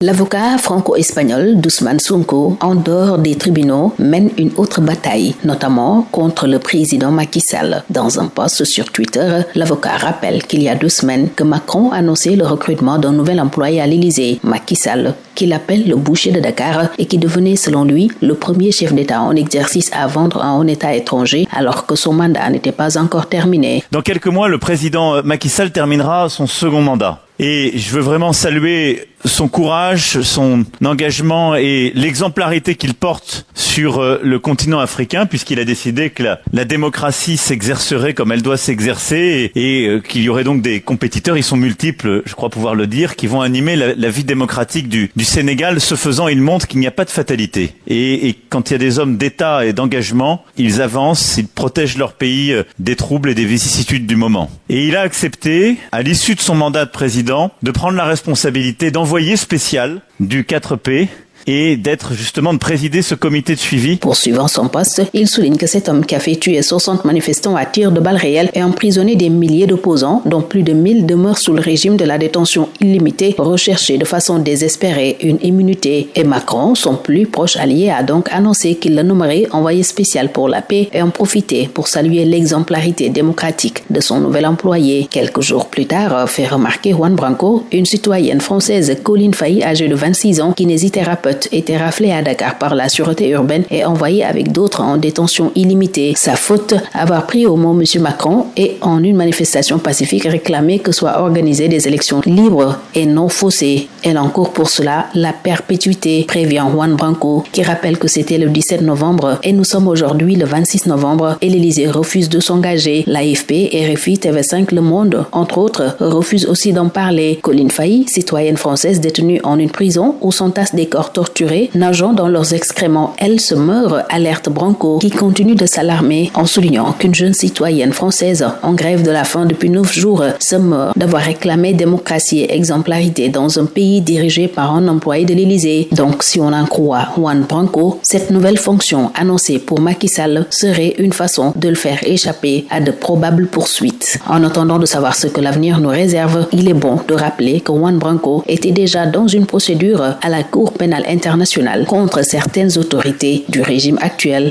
L'avocat franco-espagnol d'Ousmane Sonko, en dehors des tribunaux, mène une autre bataille, notamment contre le président Macky Sall. Dans un post sur Twitter, l'avocat rappelle qu'il y a 2 semaines que Macron a annoncé le recrutement d'un nouvel employé à l'Élysée, Macky Sall, qu'il appelle le boucher de Dakar et qui devenait selon lui le premier chef d'État en exercice à vendre un honnête État étranger alors que son mandat n'était pas encore terminé. Dans quelques mois, le président Macky Sall terminera son second mandat. Et je veux vraiment saluer son courage, son engagement et l'exemplarité qu'il porte sur le continent africain, puisqu'il a décidé que la démocratie s'exercerait comme elle doit s'exercer et qu'il y aurait donc des compétiteurs, ils sont multiples, je crois pouvoir le dire, qui vont animer la vie démocratique du Sénégal. Ce faisant, il montre qu'il n'y a pas de fatalité. Et quand il y a des hommes d'État et d'engagement, ils avancent, ils protègent leur pays des troubles et des vicissitudes du moment. Et il a accepté, à l'issue de son mandat de président, de prendre la responsabilité d'envoyé spécial du 4P et d'être justement de présider ce comité de suivi. Poursuivant son poste, il souligne que cet homme qui a fait tuer 60 manifestants à tir de balles réelles et emprisonné des milliers d'opposants, dont plus de 1000 demeurent sous le régime de la détention illimitée, recherchait de façon désespérée une immunité. Et Macron, son plus proche allié, a donc annoncé qu'il le nommerait envoyé spécial pour la paix et en profiter pour saluer l'exemplarité démocratique de son nouvel employé. Quelques jours plus tard, fait remarquer Juan Branco, une citoyenne française, Colline Faye, âgée de 26 ans, kinésithérapeute, était raflé à Dakar par la sûreté urbaine et envoyé avec d'autres en détention illimitée. Sa faute, avoir pris au mot M. Macron et en une manifestation pacifique réclamé que soient organisées des élections libres et non faussées. Elle encourt pour cela la perpétuité, prévient Juan Branco, qui rappelle que c'était le 17 novembre et nous sommes aujourd'hui le 26 novembre et l'Élysée refuse de s'engager. L'AFP, RFI, TV5, Le Monde, entre autres, refusent aussi d'en parler. Colline Faye, citoyenne française détenue en une prison où s'entassent des corps torturés, nageant dans leurs excréments, elle se meurt, alerte Branco, qui continue de s'alarmer en soulignant qu'une jeune citoyenne française en grève de la faim depuis 9 jours se meurt d'avoir réclamé démocratie et exemplarité dans un pays dirigé par un employé de l'Élysée. Donc, si on en croit Juan Branco, cette nouvelle fonction annoncée pour Macky Sall serait une façon de le faire échapper à de probables poursuites. En attendant de savoir ce que l'avenir nous réserve, il est bon de rappeler que Juan Branco était déjà dans une procédure à la Cour pénale internationale contre certaines autorités du régime actuel.